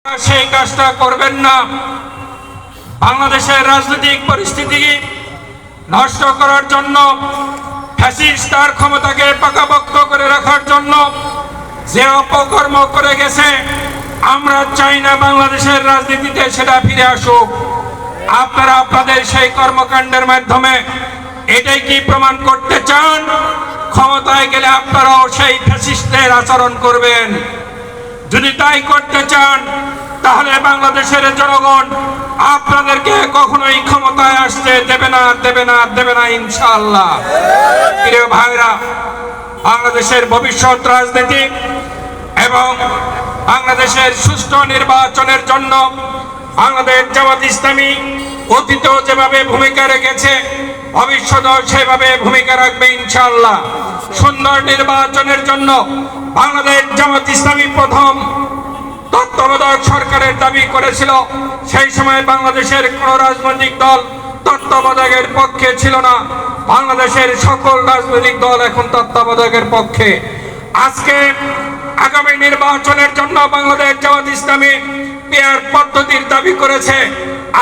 সেই কাজটা করবেন না। বাংলাদেশের রাজনৈতিক পরিস্থিতি নষ্ট করার জন্য, ফ্যাসিস্ট তার ক্ষমতাকে পাকাপোক্ত করে রাখার জন্য যে অপকর্ম করে গেছে, আমরা চাই না বাংলাদেশের রাজনীতিতে সেটা ফিরে আসুক। আপনারা আপনাদের সেই কর্মকাণ্ডের মাধ্যমে এটাই কি প্রমাণ করতে চান ক্ষমতায় গেলে আপনারাও সেই ফ্যাসিস্টদের আচরণ করবেন? যদি তাই করতে চান তাহলে বাংলাদেশের জনগণ আপনাদেরকে কখনোই ক্ষমতায় আসতে দেবে না ইনশাআল্লাহ। প্রিয় ভাইরা, বাংলাদেশের ভবিষ্যৎ রাজনীতি এবং বাংলাদেশের সুষ্ঠু নির্বাচনের জন্য বাংলাদেশ জামাত ইসলামী অতীতেও যেভাবে ভূমিকা রেখেছে, ভবিষ্যতেও সেভাবে ভূমিকা রাখবে ইনশাআল্লাহ। সুন্দর নির্বাচনের জন্য বাংলাদেশ জামাত ইসলামী প্রথম তত্ত্বাবধায়ক সরকারের দাবি করেছিল। সেই সময় বাংলাদেশের কোন রাজনৈতিক দল তত্ত্বাবধায়কের পক্ষে ছিল না। বাংলাদেশের সকল রাজনৈতিক দল এখন তত্ত্বাবধায়কের পক্ষে। আজকে আগামী নির্বাচনের জন্য বাংলাদেশ জামাত ইসলামী পিয়ার পদ্ধতির দাবি করেছে।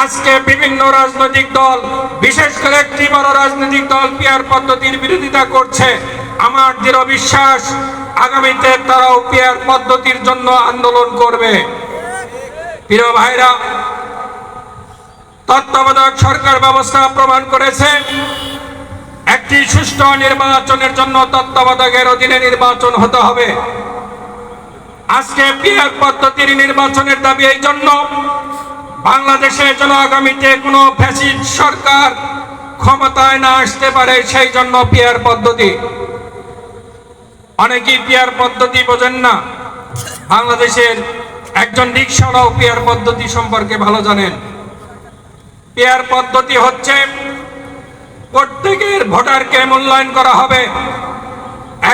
আজকে বিভিন্ন রাজনৈতিক দল, বিশেষ করে একটি বড় রাজনৈতিক দল পিয়ার পদ্ধতির বিরোধিতা করছে। আমার দৃঢ় বিশ্বাস আগামীতে তারাও পিয়ার পদ্ধতির জন্য আন্দোলন করবে। প্রিয় ভাইরা, তত্ত্বাবধায়ক সরকার ব্যবস্থা প্রমাণ করেছে একটি সুষ্ঠু নির্বাচনের জন্য তত্ত্বাবধায়কের অধীনে নির্বাচন হতে হবে। আজকে পিয়ার পদ্ধতির নির্বাচনের দাবি এই জন্য, বাংলাদেশে যেন আগামীতে কোনো ফ্যাসিস্ট সরকার ক্ষমতায় না আসতে পারে, সেই জন্য পিয়ার পদ্ধতি। অনেকেই পিয়ার পদ্ধতি বোঝেন না। বাংলাদেশের একজন রিকশাওয়ালাও পিয়ার পদ্ধতি সম্পর্কে ভালো জানেন। পিয়ার পদ্ধতি হচ্ছে প্রত্যেকের ভোটারকে মূল্যায়ন করা হবে।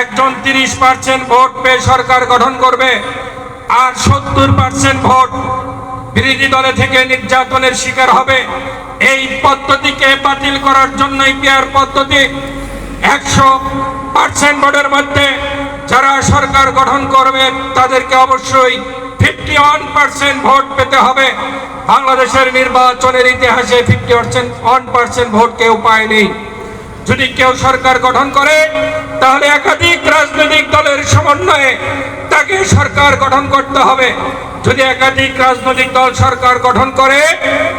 একজন 30% ভোট পেয়ে সরকার গঠন করবে, আর 70% ভোট বিরোধী দলে থেকে নির্যাতনের শিকার হবে। এই পদ্ধতিকে বাতিল করার জন্যই পিয়ার পদ্ধতি। 100% ভোটের মধ্যে যারা সরকার গঠন করবে তাদেরকে অবশ্যই 51% ভোট পেতে হবে। বাংলাদেশের নির্বাচনের ইতিহাসে 51% ভোট কেউ পায়নি। যদি কেউ সরকার গঠন করে তাহলে একাধিক রাজনৈতিক দলের সমন্বয়ে তাকে সরকার গঠন করতে হবে। যদি একাধিক রাজনৈতিক দল সরকার গঠন করে,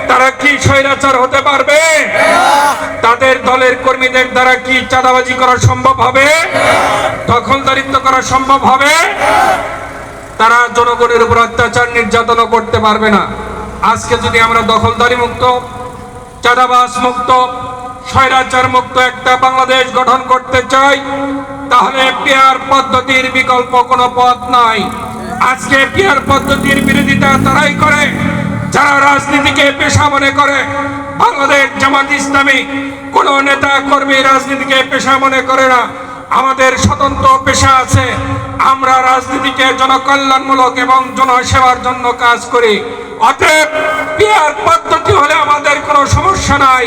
তারা কি স্বৈরাচার হতে পারবে? তাদের দলের কর্মীদের দ্বারা কি চাঁদাবাজি করা সম্ভব হবে? দখলদারিত্ব করা সম্ভব হবে? তারা জনগণের উপর অত্যাচার নির্যাতন করতে পারবে না। আজকে যদি আমরা দখলদারি মুক্ত, চাঁদাবাজ মুক্ত, স্বৈরাচার মুক্ত একটা বাংলাদেশ গঠন করতে চাই, তাহলে পিয়ার পদ্ধতির বিকল্প কোনো পথ নাই। আজকে পিয়ার পদ্ধতির বিরোধিতা তারাই করে যারা রাজনীতিকে পেশা মনে করে। বাংলাদেশ জামাত ইসলামী কোন নেতা কর্মী রাজনীতিকে পেশা মনে করে না। আমাদের স্বতন্ত্র পেশা আছে। আমরা রাজনীতিকে জনকল্যাণমূলক এবং জনসেবার জন্য কাজ করি। অতএব পিয়ার পদ্ধতি হলে আমাদের কোনো সমস্যা নাই।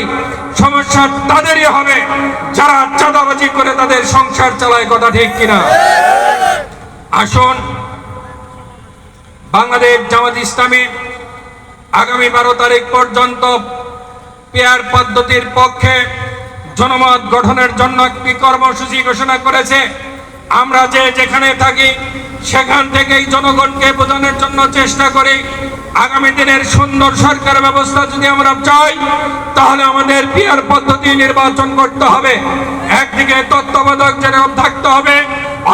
সমস্যা তাদেরই হবে যারা চাঁদাবাজি করে তাদের সংসার চালায়। কথা ঠিক কিনা? আসুন, বাংলাদেশ জামাত ইসলামী আগামী 12 তারিখ পর্যন্ত পিয়ার পদ্ধতির পক্ষে জনমত গঠনের জন্য একটি কর্মসূচি ঘোষণা করেছে। আমরা যেখানে থাকি সেখান থেকেই জনগণকে বোঝানোর জন্য চেষ্টা করি। আগামী দিনের সুন্দর সরকার ব্যবস্থা যদি আমরা চাই, তাহলে আমাদের পিয়ার পদ্ধতি নির্বাচন করতে হবে। একদিকে তত্ত্বাবধায়ক যেরকম থাকতে হবে,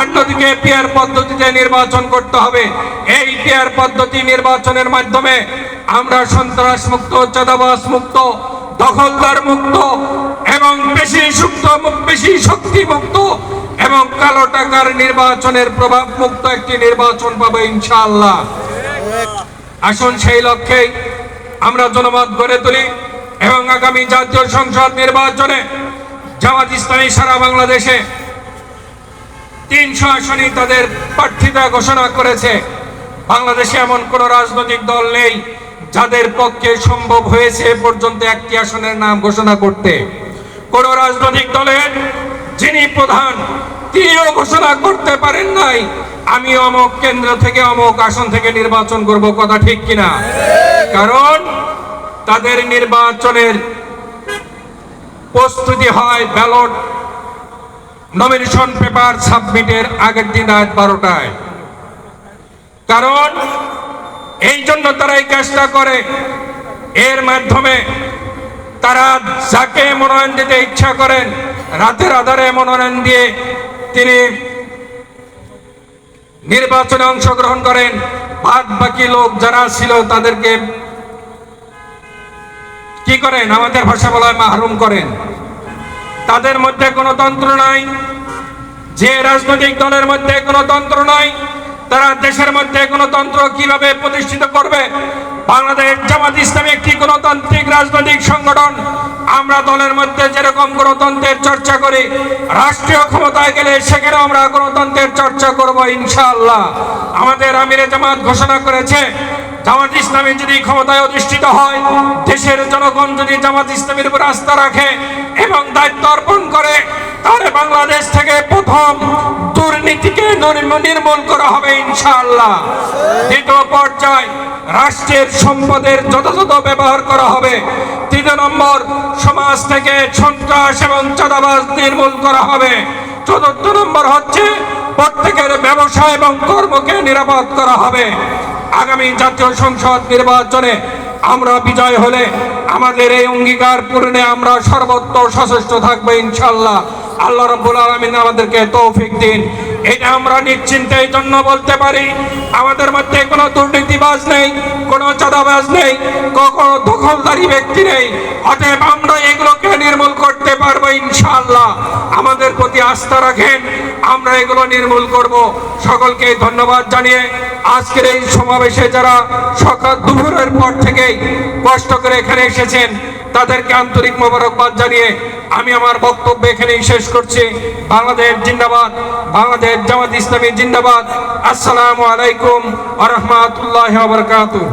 অন্যদিকে পিয়ার পদ্ধতিতে নির্বাচন করতে হবে। এই পিয়ার পদ্ধতি নির্বাচনের মাধ্যমে আমরা সন্ত্রাস মুক্ত, চাঁদাবাজ মুক্ত, দখলদার মুক্ত এবং বেশি শক্তি মুক্ত এবং কালো টাকার নির্বাচনের প্রভাব মুক্ত একটি নির্বাচন পাবো ইনশাআল্লাহ। আসুন সেই লক্ষ্যেই আমরা জনমত গড়ে তুলি এবং আগামী জাতীয় সংসদ নির্বাচনে জামাত ইসলামী সারা বাংলাদেশে 300 আসনে তাদের প্রার্থিতা ঘোষণা করেছে। বাংলাদেশে এমন কোন রাজনৈতিক দল নেই যাদের পক্ষে সম্ভব হয়েছে এ পর্যন্ত একটি আসনের নাম ঘোষণা করতে। কোন রাজনৈতিক দলের যিনি প্রধান তিনিও ঘোষণা করতে পারেন নাই আমি অমুক কেন্দ্র থেকে অমুক আসন থেকে নির্বাচন করব, কথা ঠিক কিনা? কারণ তাদের নির্বাচনের প্রস্তুতি হয় ব্যালট নমিনেশন পেপার সাবমিটের আগের দিন রাত 12টায়। কারণ এই জন্য তারা এই কাজটা করে। এর মাধ্যমে তারা যাকে মনোনয়ন দিতে ইচ্ছা করেন রাতের আধারে মনোনয়ন দিয়ে তিনি নির্বাচনে অংশগ্রহণ করেন। বাদ বাকি লোক যারা ছিল তাদেরকে কি করেন, আমাদের ভাষা বলা হয় মাহরুম করেন। তাদের মধ্যে কোনো তন্ত্র নাই, যে রাজনৈতিক দলের মধ্যে কোনো তন্ত্র নাই, তারা দেশের মধ্যে গণতন্ত্র কিভাবে প্রতিষ্ঠিত করবে। বাংলাদেশ জামাত ইসলামী একটি গণতান্ত্রিক রাজনৈতিক সংগঠন। আমরা দলের মধ্যে যেরকম গণতন্ত্রের চর্চা করি, রাষ্ট্রীয় ক্ষমতায় গেলে সেখানে আমরা গণতন্ত্রের চর্চা করব ইনশাআল্লাহ। আমাদের আমিরে জামাত ঘোষণা করেছে, জামাত ইসলামী যদি ক্ষমতায় অধিষ্ঠিত হয়, দেশের জনগণ যদি জামাত ইসলামীর উপর আস্থা রাখে এবং দায়িত্ব অর্পণ করে, তাহলে বাংলাদেশ থেকে প্রথম দুর্নীতিকে নির্মূল করা হবে ইনশাআল্লাহ। দ্বিতীয় পর্যায় রাষ্ট্রের সম্পদের যথাযথ ব্যবহার করা হবে। তৃতীয় নম্বর সমাজ থেকে সন্ত্রাস এবং চাঁদাবাজ নির্মূল করা হবে। চতুর্থ নম্বর হচ্ছে প্রত্যেকের ব্যবসা এবং কর্মকে নিরাপদ করা হবে। আগামী জাতীয় সংসদ নির্বাচনে আমরা বিজয় হলে আমাদের এই অঙ্গীকার পূরণে আমরা সর্বত্র সচেষ্ট থাকবো ইনশাআল্লাহ। আল্লাহ রাব্বুল আলামিন আমাদেরকে তৌফিক দিন। এটা আমরা নিশ্চিন্তে এই জন্য বলতে পারি, আমাদের মধ্যে কোনো দুর্নীতিবাজ নেই, কোনো চাঁদাবাজ নেই, কোনো দখলদারি ব্যক্তি নেই। অতএব আমরা এগুলোকে নির্মূল করতে পারবো ইনশাআল্লাহ। আমাদের প্রতি আস্থা রাখেন, আমরা এগুলো নির্মূল করব। সকলকে ধন্যবাদ জানিয়ে আজকের এই সমাবেশে যারা সকাল দুপুরের পর থেকেই কষ্ট করে এখানে এসেছেন তাদেরকে আন্তরিক মোবারকবাদ জানিয়ে আমি আমার বক্তব্য এখানেই শেষ করছি। বাংলাদেশ জিন্দাবাদ, বাংলাদেশ জামাত ইসলামী জিন্দাবাদ। আসসালামু আলাইকুম ওয়া রাহমাতুল্লাহি ওয়া বারাকাতুহু।